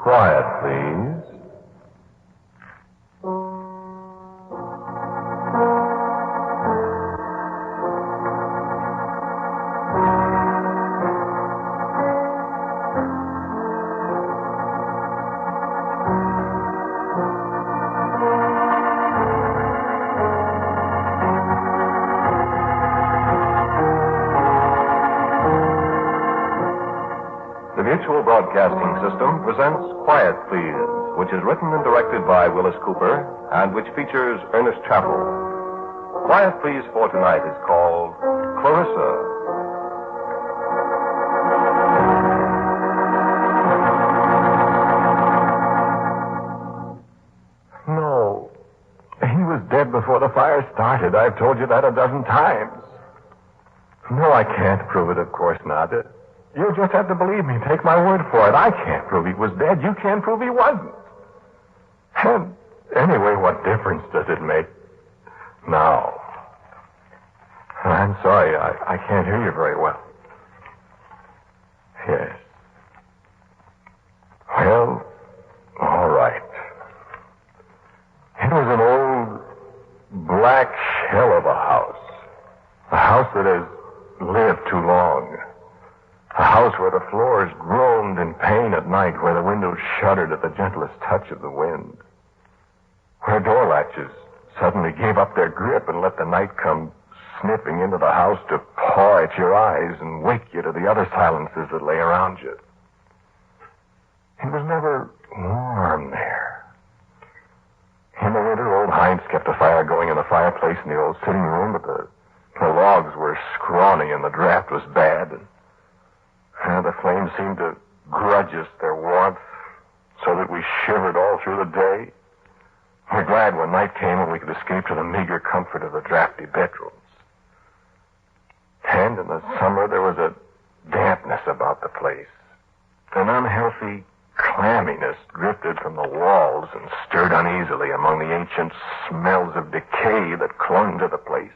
Quiet, please. The Mutual Broadcasting System presents Quiet Please, which is written and directed by Willis Cooper and which features Ernest Chappell. Quiet Please for tonight is called Clarissa. No. He was dead before the fire started. I've told you that a dozen times. No, I can't prove it, of course not. You'll just have to believe me. Take my word for it. I can't prove he was dead. You can't prove he wasn't. And anyway, what difference does it make? Now. I'm sorry. I can't hear you very well. Yes. Well, all right. It was an old black shell of a house. A house that has lived too long. A house where the floors groaned in pain at night, where the windows shuddered at the gentlest touch of the wind, where door latches suddenly gave up their grip and let the night come sniffing into the house to paw at your eyes and wake you to the other silences that lay around you. It was never warm there. In the winter, old Heinz kept a fire going in the fireplace in the old sitting room, but the logs were scrawny and the draft was bad, and the flames seemed to grudge us their warmth, so that we shivered all through the day. We're glad when night came and we could escape to the meager comfort of the drafty bedrooms. And in the summer, there was a dampness about the place. An unhealthy clamminess drifted from the walls and stirred uneasily among the ancient smells of decay that clung to the place.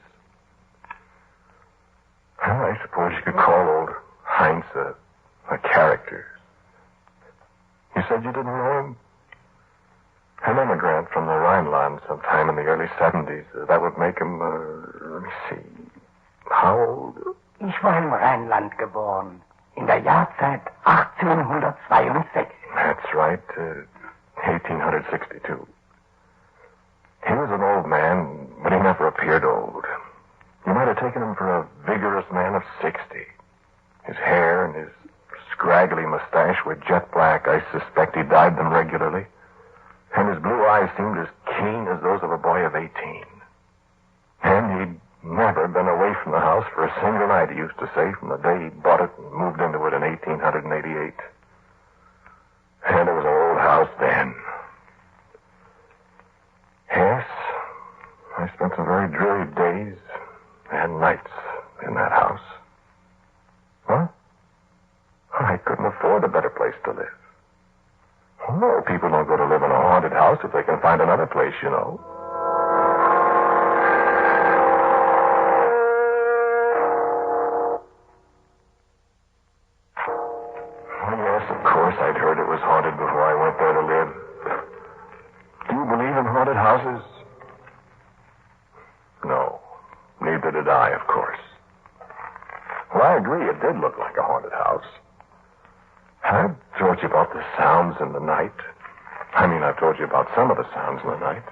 Well, I suppose you could call old Heinz a character. You said you didn't know him? An immigrant from the Rhineland sometime in the early 70s. That would make him, let me see, how old? Ich war im Rheinland geboren, in der Jahrzeit 1862. That's right, 1862. He was an old man, but he never appeared old. You might have taken him for a vigorous man of 60. His hair and his scraggly mustache were jet black. I suspect he dyed them regularly. And his blue eyes seemed as keen as those of a boy of 18. And he'd never been away from the house for a single night, he used to say, from the day he bought it and moved into it in 1888. And it was an old house then. Yes, I spent some very dreary days and nights in that house. What? I couldn't afford a better place to live. No, people don't go to live in a haunted house if they can find another place, you know. Oh, yes, of course, I'd heard it was haunted before I went there to live. Do you believe in haunted houses? No, neither did I, of course. Well, I agree, it did look like a haunted house. I've told you about the sounds in the night. I mean, I've told you about some of the sounds in the night.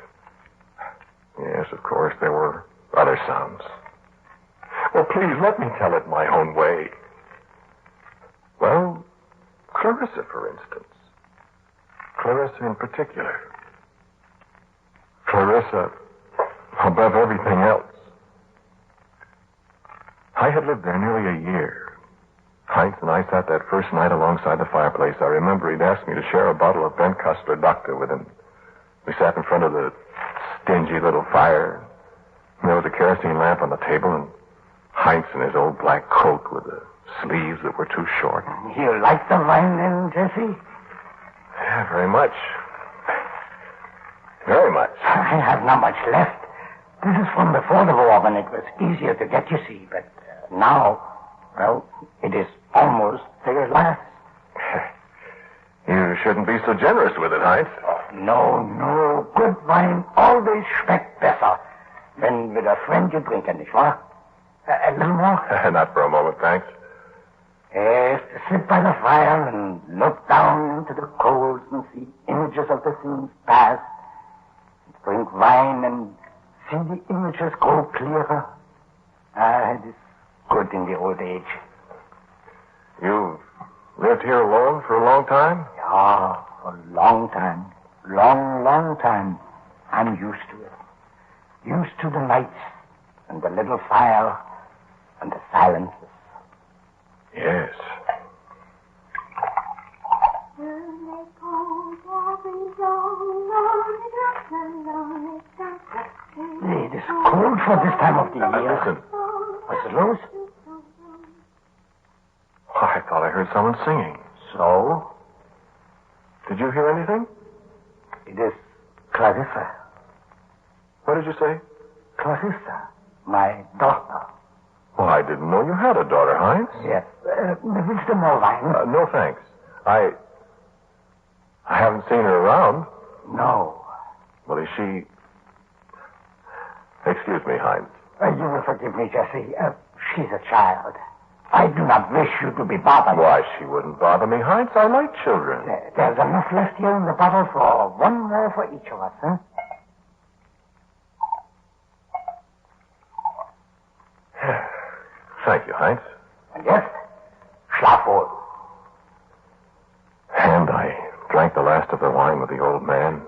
Yes, of course, there were other sounds. Well, please, let me tell it my own way. Well, Clarissa, for instance. Clarissa in particular. Clarissa above everything else. I had lived there nearly a year. Heinz and I sat that first night alongside the fireplace. I remember he'd asked me to share a bottle of Ben Custer Doctor with him. We sat in front of the stingy little fire. And there was a kerosene lamp on the table, and Heinz in his old black coat with the sleeves that were too short. You like the wine then, Jesse? Yeah, very much. Very much. I have not much left. This is from before the war when it was easier to get, you see. But now, well, it is almost their last. You shouldn't be so generous with it, Heinz. No. Good wine always schmeckt besser, wenn with a friend you drink it, nicht wahr? A little more? Not for a moment, thanks. Yes, to sit by the fire and look down into the coals and see images of the scenes past. Drink wine and see the images grow clearer. It is good in the old age. You've lived here alone for a long time? Yeah, for a long time. Long time. I'm used to it. Used to the nights and the little fire and the silences. Yes. It is cold for this time of the year. Listen. What's the news? Oh, I thought I heard someone singing. So? Did you hear anything? It is Clarissa. What did you say? Clarissa, my daughter. Well, I didn't know you had a daughter, Heinz. Yes. Willst du more wine? No, thanks. I haven't seen her around. No. Well, is she... Excuse me, Heinz. You will forgive me, Jesse. She's a child. I do not wish you to be bothered. Why, she wouldn't bother me, Heinz. I like children. There's enough left here in the bottle for one more for each of us, huh? Thank you, Heinz. And yes, schlaf wohl. And I drank the last of the wine with the old man.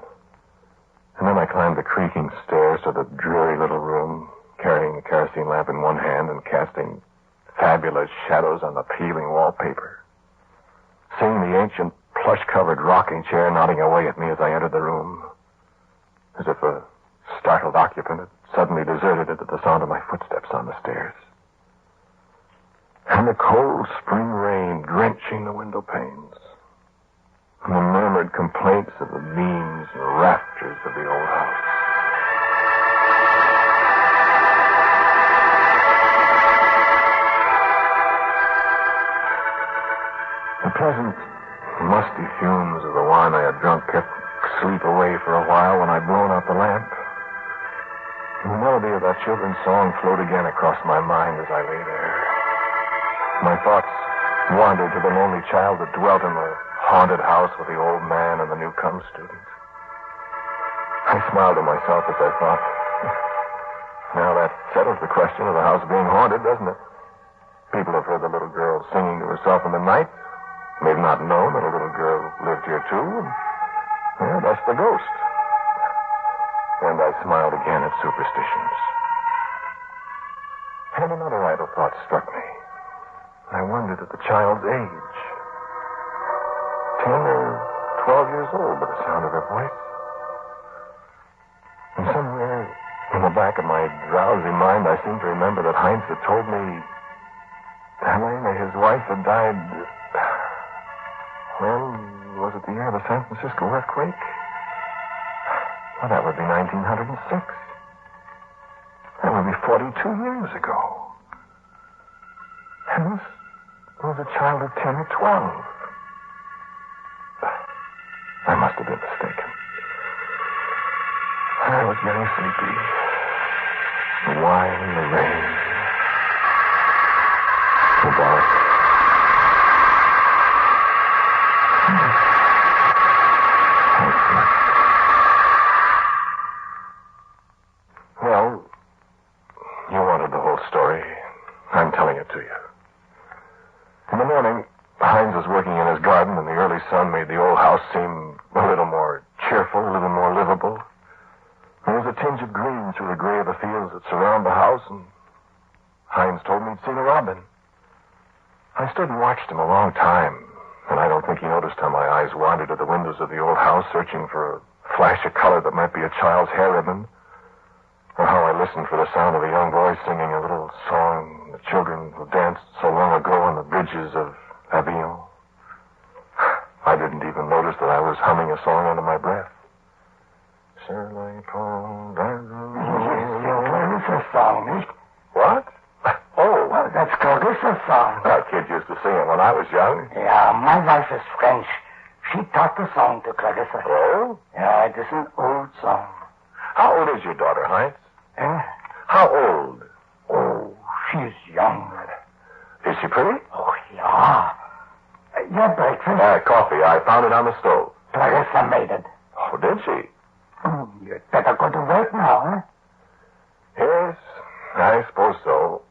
And then I climbed the creaking stairs to the dreary little room, carrying a kerosene lamp in one hand and casting fabulous shadows on the peeling wallpaper. Seeing the ancient plush-covered rocking chair nodding away at me as I entered the room, as if a startled occupant had suddenly deserted it at the sound of my footsteps on the stairs. And the cold spring rain drenching the window panes, and the murmured complaints of the beams and rafters of the old house. The pleasant, musty fumes of the wine I had drunk kept sleep away for a while when I'd blown out the lamp. And the melody of that children's song flowed again across my mind as I lay there. My thoughts wandered to the lonely child that dwelt in the haunted house with the old man and the new-come student. I smiled to myself as I thought, now that settles the question of the house being haunted, doesn't it? People have heard the little girl singing to herself in the night. They've not known that a little girl lived here, too. And, that's the ghost. And I smiled again at superstitions. And another idle thought struck me. I wondered at the child's age. 10 or 12 years old by the sound of her voice. And somewhere in the back of my drowsy mind, I seem to remember that Heinz had told me Helena, his wife, had died... Well, was it the year of the San Francisco earthquake? Well, that would be 1906. That would be 42 years ago. And this was a child of 10 or 12. I must have been mistaken. I was getting sleepy. The wine, the rain, the dark. I slept. Well, you wanted the whole story. I'm telling it to you. In the morning, Heinz was working in his garden, and the early sun made the old house seem a little more cheerful, a little more livable. There was a tinge of green through the gray of the fields that surround the house, and Heinz told me he'd seen a robin. I stood and watched him a long time, and I don't think he noticed how my eyes wandered to the windows of the old house, searching for a flash of color that might be a child's hair ribbon, or how I listened for the sound of a young voice singing a little song the children who danced so long ago on the bridges of Avignon. I didn't even notice that I was humming a song under my breath. Clarissa's song, nicht? What? Oh. Well, that's Clarissa's song. That kid used to sing it when I was young. Yeah, my wife is French. She taught the song to Clarissa. Oh? Yeah, it is an old song. How old is your daughter, Heinz? Eh? How old? Oh, she's young. Is she pretty? Oh, yeah. Your breakfast? Coffee. I found it on the stove. Clarissa made it. Oh, did she? You'd better go to work now, huh? Yes, I suppose so.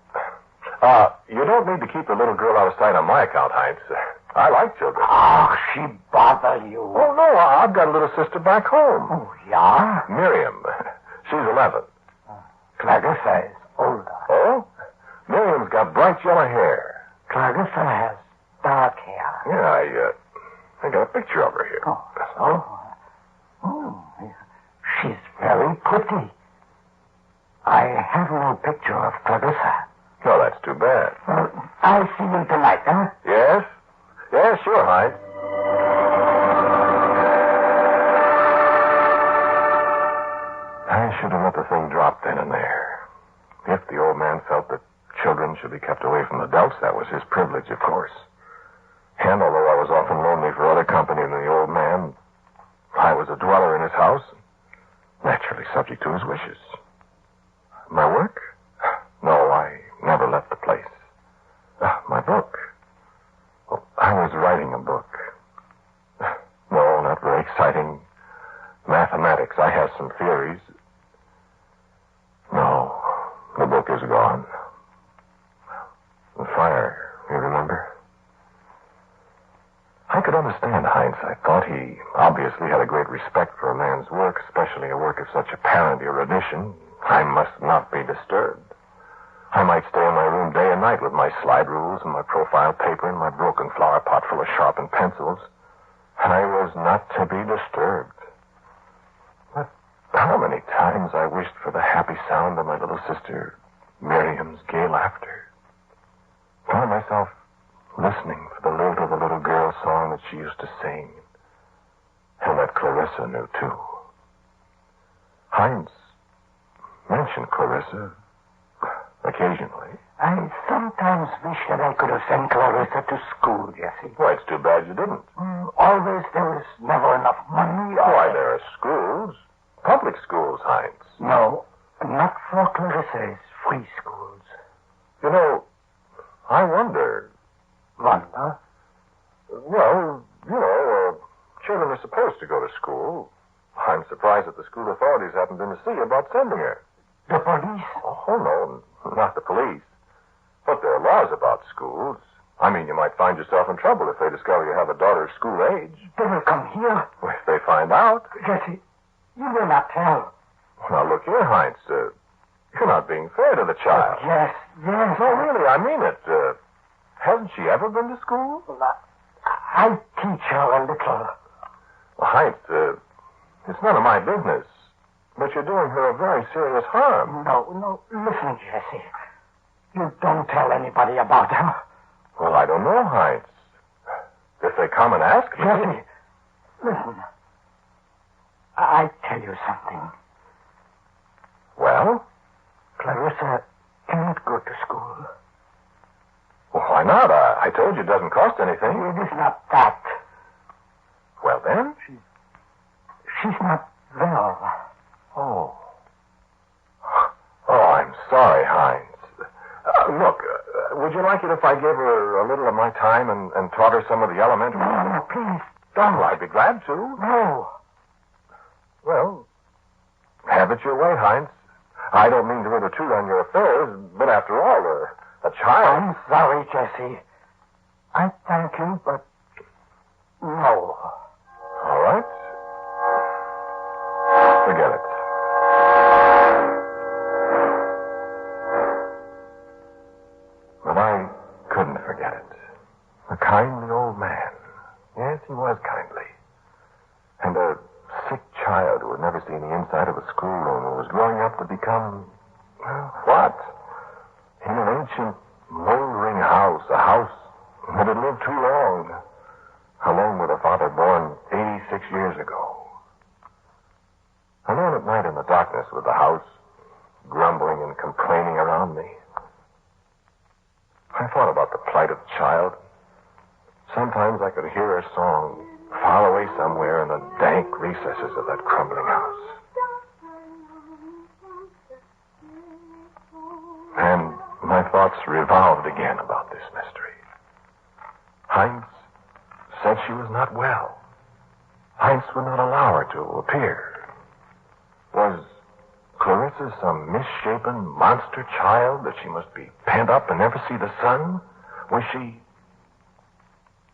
You don't need to keep the little girl out of sight on my account, Heinz. I like children. Oh, she bother you. Oh, no, I've got a little sister back home. Oh, yeah? Miriam. She's 11. Clarissa is older. Oh? Miriam's got bright yellow hair. Clarissa has dark hair. Yeah, I got a picture of her here. Oh, she's very pretty. I have no picture of Clarissa. No, that's too bad. I'll see you tonight, huh? Yes? Yes, sure, Heinz. I should have let the thing drop then and there. If the old man felt that children should be kept away from adults, that was his privilege, of course. And although I was often lonely for other company than the old man, I was a dweller in his house, naturally subject to his wishes. My work? No, I never left the place. My book? Oh, I was writing a book. No, not very exciting. Mathematics. I have some theories. No, the book is gone. The fire, you remember? I could understand Heinz. I thought he obviously had a great respect for a man's work, especially a work of such apparent erudition. I must not be disturbed. I might stay in my room day and night with my slide rules and my profile paper and my broken flower pot full of sharpened pencils. I was not to be disturbed. But how many times I wished for the happy sound of my little sister Miriam's gay laughter. Found myself listening for the lilt of the little girl song that she used to sing, and that Clarissa knew too. Heinz mentioned Clarissa occasionally. I sometimes wish that I could have sent Clarissa to school, Jesse. Well, it's too bad you didn't. Always there was never enough money. Why, there are schools. Public schools, Heinz. No, not for Clarissa's free schools. You know, I wonder. Wonder? Well, children are supposed to go to school. I'm surprised that the school authorities haven't been to see about sending her. The police? Oh, no, not the police. But there are laws about schools. I mean, you might find yourself in trouble if they discover you have a daughter school age. They will come here. Well, if they find out. Jesse, you will not tell. Now, look here, Heinz. You're not being fair to the child. Yes. No, really, I mean it. Hasn't she ever been to school? I teach her a little. Well, Heinz, it's none of my business. But you're doing her a very serious harm. No. Listen, Jesse. You don't tell anybody about her. Well, I don't know, Heinz. If they come and ask me... Jesse, listen. I tell you something. Well? Clarissa can't go to school. Well, why not? I told you it doesn't cost anything. It is not that. Well, then? She's not well. Oh. Oh, I'm sorry, Heinz. Look, would you like it if I gave her a little of my time and taught her some of the elementary... No, please, don't. Well, I'd be glad to. No. Well, have it your way, Heinz. I don't mean to intrude on your affairs, but after all, a child... I'm sorry, Jesse. I thank you, but no. All right. Forget it. But I couldn't forget it. A kindly old man. Yes, he was kindly. And a sick child who had never seen the inside of a schoolroom, who was growing up to become, well, what? In an ancient, moldering house, a house that had lived too long, alone with a father born 86 years ago. Alone at night in the darkness with the house, grumbling and complaining around me. I thought about the plight of the child. Sometimes I could hear her song. far away somewhere in the dank recesses of that crumbling house. And my thoughts revolved again about this mystery. Heinz said she was not well. Heinz would not allow her to appear. Was Clarissa some misshapen monster child that she must be pent up and never see the sun? Was she...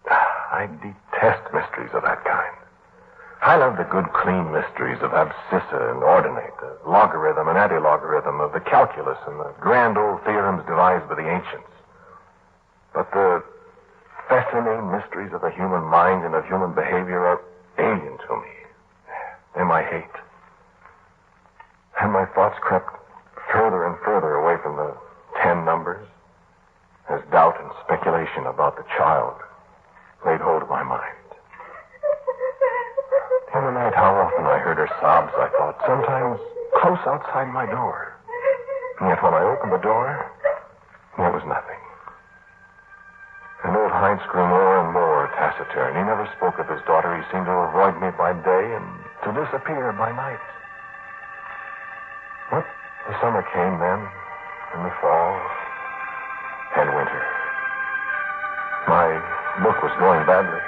I detest mysteries of that kind. I love the good, clean mysteries of abscissa and ordinate, the logarithm and antilogarithm, of the calculus and the grand old theorems devised by the ancients. But the fascinating mysteries of the human mind and of human behavior are alien to me. Them I hate. And my thoughts crept further and further away from the 10 numbers as doubt and speculation about the child laid hold of my mind. In the night, how often I heard her sobs, I thought, sometimes close outside my door. And yet when I opened the door, there was nothing. And old Heinz grew more and more taciturn. He never spoke of his daughter. He seemed to avoid me by day and to disappear by night. But the summer came then, and the fall, and winter. My book was going badly,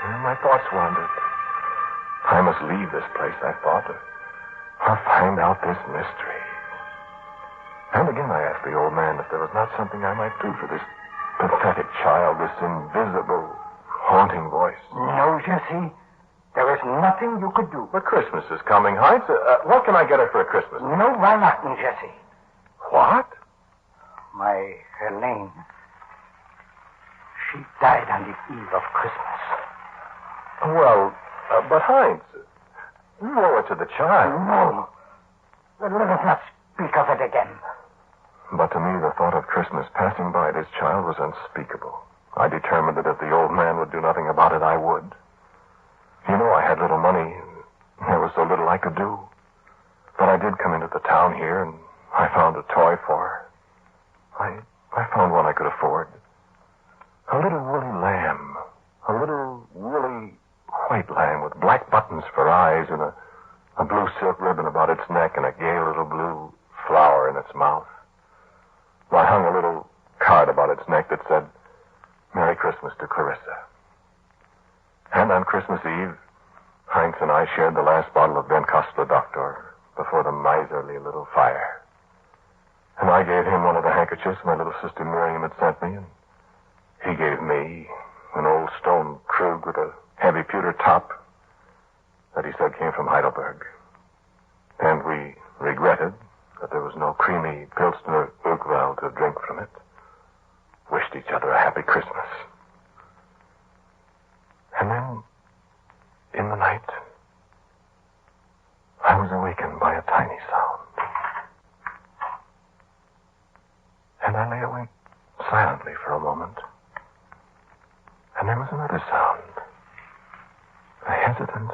and my thoughts wandered. I must leave this place, I thought, or find out this mystery. And again I asked the old man if there was not something I might do for this pathetic child, this invisible, haunting voice. No, Jesse. There is nothing you could do. But Christmas is coming, Heinz. What can I get her for Christmas? No, why not, Jesse? What? My Helene. She died on the eve of Christmas. Well, but Heinz, you owe it to the child. No. Let us not speak of it again. But to me, the thought of Christmas passing by this child was unspeakable. I determined that if the old man would do nothing about it, I would. You know, I had little money. There was so little I could do. But I did come into the town here, and I found a toy for her. I found one I could afford. A little woolly lamb. A little woolly white lamb with black buttons for eyes and a blue silk ribbon about its neck and a gay little blue flower in its mouth. I hung a little card about its neck that said, Merry Christmas to Clarissa. And on Christmas Eve, Heinz and I shared the last bottle of Ben Costa Doctor before the miserly little fire. And I gave him one of the handkerchiefs my little sister Miriam had sent me, and he gave me an old stone krug with a heavy pewter top that he said came from Heidelberg. And we regretted that there was no creamy Pilsner Urquell to drink from it. Wished each other a happy Christmas. And then, in the night, I was awakened by a tiny sound. And I lay awake silently for a moment. And there was another sound. A hesitant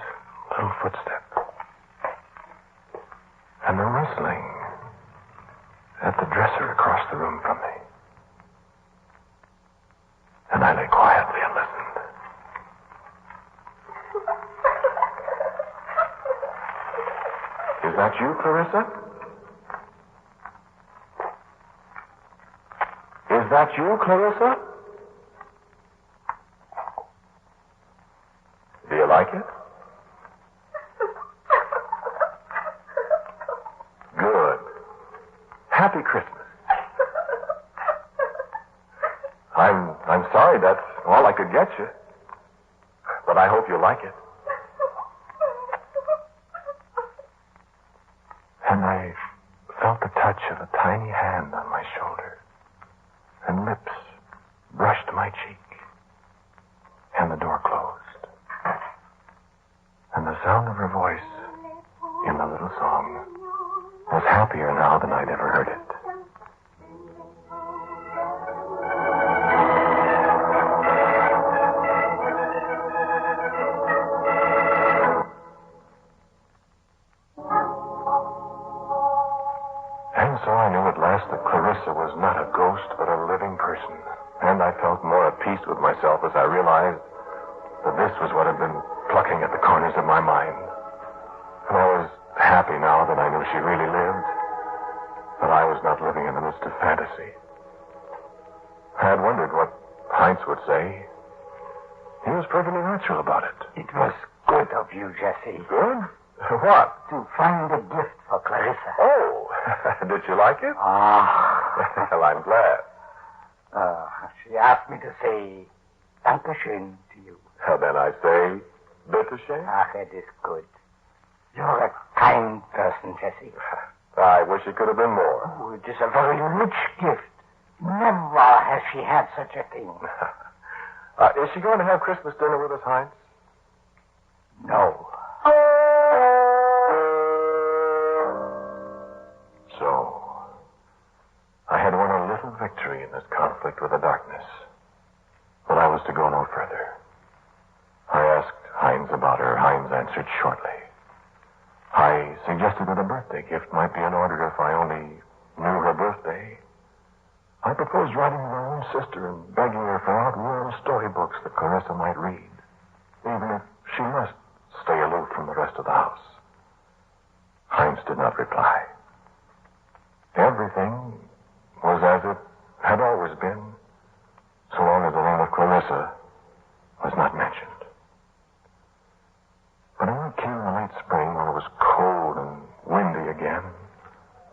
little footstep. And a rustling at the dresser across the room from me. And I lay quietly and listened. Is that you, Clarissa? Is that you, Clarissa? Do you like it? Good. Happy Christmas. I'm sorry that's all I could get you. But I hope you like it. And I felt the touch of a tiny hand on my shoulder. And lips brushed my cheek. And the door closed. And the sound of her voice in the little song was happier now than I'd ever heard it. And so I knew at last that Clarissa was not a ghost, but a living person. And I felt more at peace with myself as I realized that this was what had been plucking at the corners of my mind. And I was happy now that I knew she really lived, that I was not living in the midst of fantasy. I had wondered what Heinz would say. He was perfectly natural about it. It was good of you, Jesse. Good? What? To find a gift for Clarissa. Oh, did you like it? Ah. Well, I'm glad. She asked me to say Dankeschön to you. Well, then I say, bitte schön. It is good. You're a kind person, Jesse. I wish it could have been more. Oh, it is a very rich gift. Never has she had such a thing. Is she going to have Christmas dinner with us, Heinz? No. So, I had won a little victory in this conflict with the darkness. But I was to go no further. I asked Heinz about her. Heinz answered shortly. I suggested that a birthday gift might be in order if I only knew her birthday. I proposed writing to my own sister and begging her for outworn storybooks that Clarissa might read, even if she must stay aloof from the rest of the house. Heinz did not reply. Everything was as it had always been, so long as the name of Clarissa was not mentioned. But when it came in the late spring, when it was cold and windy again,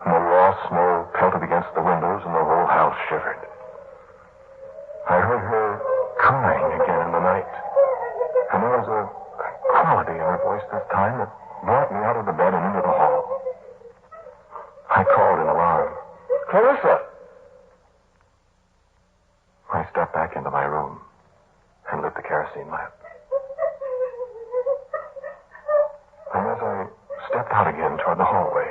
and the raw snow pelted against the windows and the whole house shivered, I heard her crying again in the night. And there was a quality in her voice this time that brought me out of the bed and into the hall. I called in alarm. Clarissa! I stepped back into my room and lit the kerosene lamp. And as I stepped out again toward the hallway,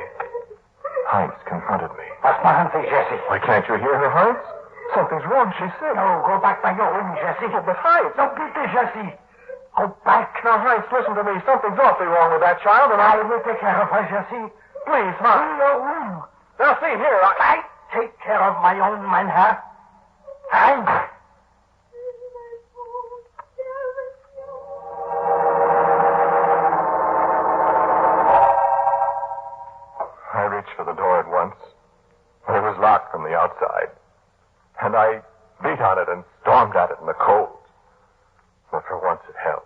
Heinz confronted me. What's my answer, Jesse? Why, can't you hear her, Heinz? Something's wrong, she's sick. No, go back by your room, Jesse. Oh, but Heinz! No, Peter, Jesse. Go back. Now, Heinz, listen to me. Something's awfully wrong with that child, and I will take care of her, Jesse. Please, Heinz. In your room. Now, see here, I take care of my own man, huh? Heinz. I reached for the door at once, but it was locked from the outside. And I beat on it and stormed at it in the cold. But for once it held.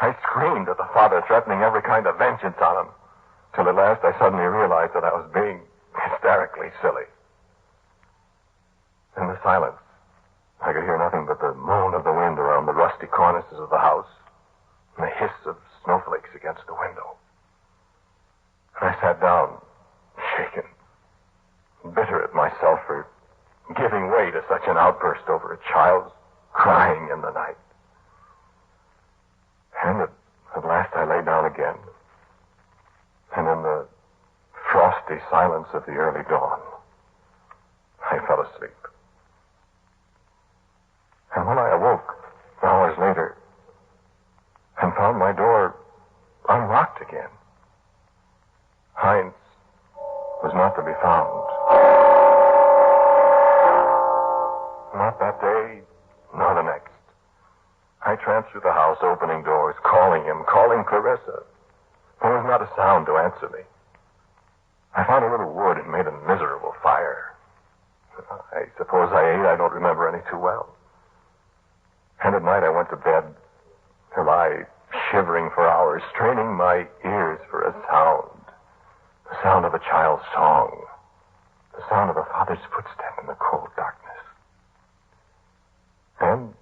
I screamed at the father, threatening every kind of vengeance on him, till at last I suddenly realized that I was being hysterically silly. In the silence, I could hear nothing but the moan of the wind around the rusty cornices of the house and the hiss of snowflakes against the window. I sat down, shaken, bitter at myself for giving way to such an outburst over a child crying in the night. And at last I lay down again, and in the frosty silence of the early dawn, I fell asleep. And when I awoke, hours later, and found my door unlocked again, Heinz was not to be found. Not that day, nor the next. I tramped through the house, opening doors, calling him, calling Clarissa. There was not a sound to answer me. I found a little wood and made a miserable fire. I suppose I ate. I don't remember any too well. And at night I went to bed, till I, shivering for hours, straining my ears for a sound. The sound of a child's song. The sound of a father's footstep in the cold darkness. And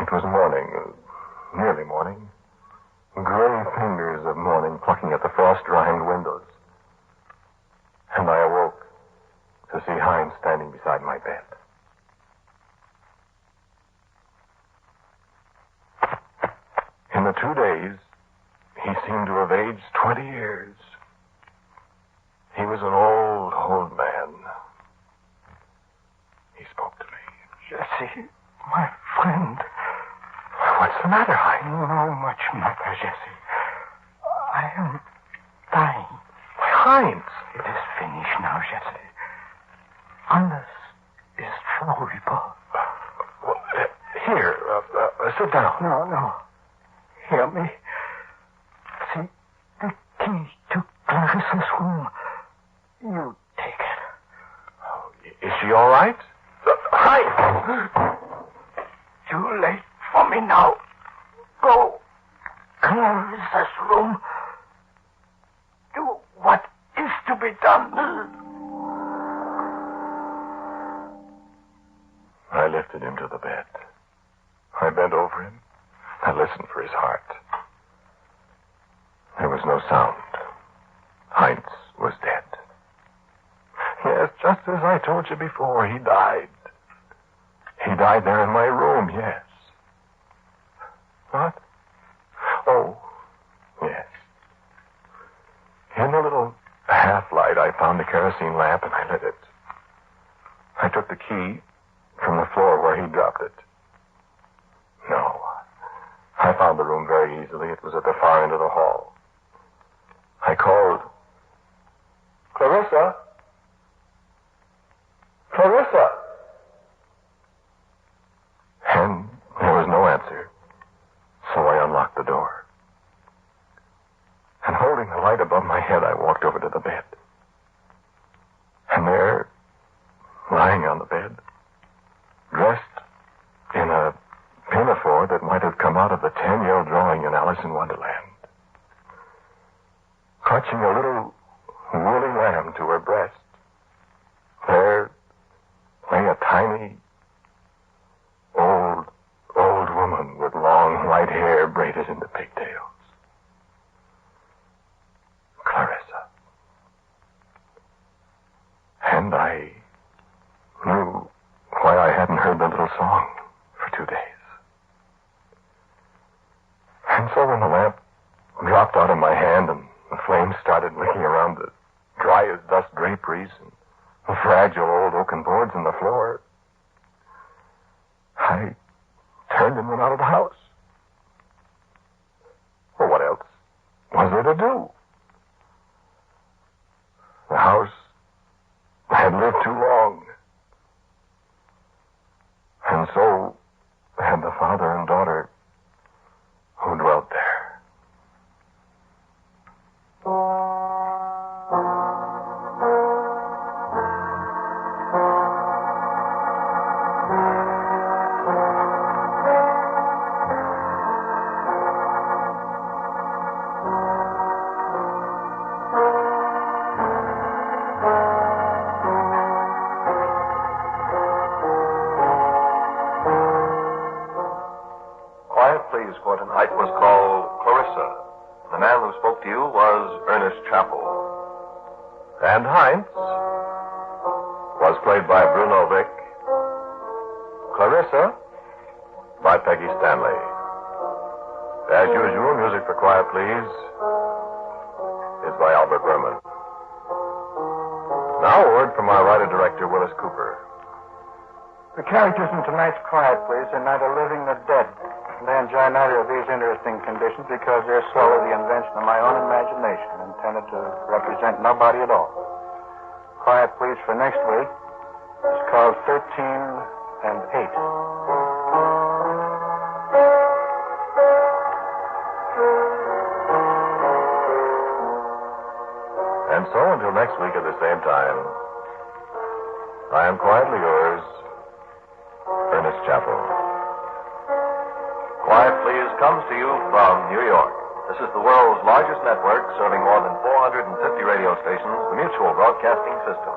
it was morning, nearly morning. Gray fingers of morning plucking at the frost-rimed windows. And I awoke to see Heinz standing beside my bed. In the 2 days, he seemed to have aged 20 years. He was an old, old man. He spoke to me. Jesse, my friend. What's the matter, Heinz? No much matter, Jesse. I am dying. Heinz! It is finished now, Jesse. Alles ist vorüber. Well, here, sit down. No. Hear me. See, the key to Clarissa's room. You take it. Oh, is she all right? Hi. Too late for me now. Go. Clarissa's room. Do what is to be done. I lifted him to the bed. I bent over him. I listened for his heart. There was no sound. Heinz was dead. Yes, just as I told you before, he died. He died there in my room, yes. What? Oh, yes. In the little half-light, I found a kerosene lamp and I lit it. I took the key from the floor where he dropped it. No. I found the room very easily. It was at the far end of the hall. I called. Clarissa? Clarissa? And there was no answer. So I unlocked the door. And holding the light above my head, I walked over to the bed. And there, lying on the bed, dressed in a pinafore that might have come out of the 10-year drawing in Alice in Wonderland, clutching a little woolly lamb to her breast, there lay a tiny, old woman with long white hair braided into pigtails. Clarissa. And I knew why I hadn't heard the little song for 2 days. And so when the lamp dropped out of my hand and the flames started licking around the dry as dust draperies and the fragile old oaken boards in the floor, I turned and went out of the house. Well, what else was there to do? The house had lived too long. And so had the father and daughter who dwelt there. Please for tonight was called Clarissa. The man who spoke to you was Ernest Chappell. And Heinz was played by Bruno Vick. Clarissa by Peggy Stanley. As usual, music for Quiet Please is by Albert Berman. Now a word from our writer-director, Willis Cooper. The characters in tonight's Quiet Please are neither living nor dead. They enjoy neither of these interesting conditions because they're solely the invention of my own imagination, intended to represent nobody at all. Quiet Please for next week is called 13 and 8. And so until next week at the same time, I am quietly yours, Ernest Chappell. Quiet Please comes to you from New York. This is the world's largest network serving more than 450 radio stations, the Mutual Broadcasting System.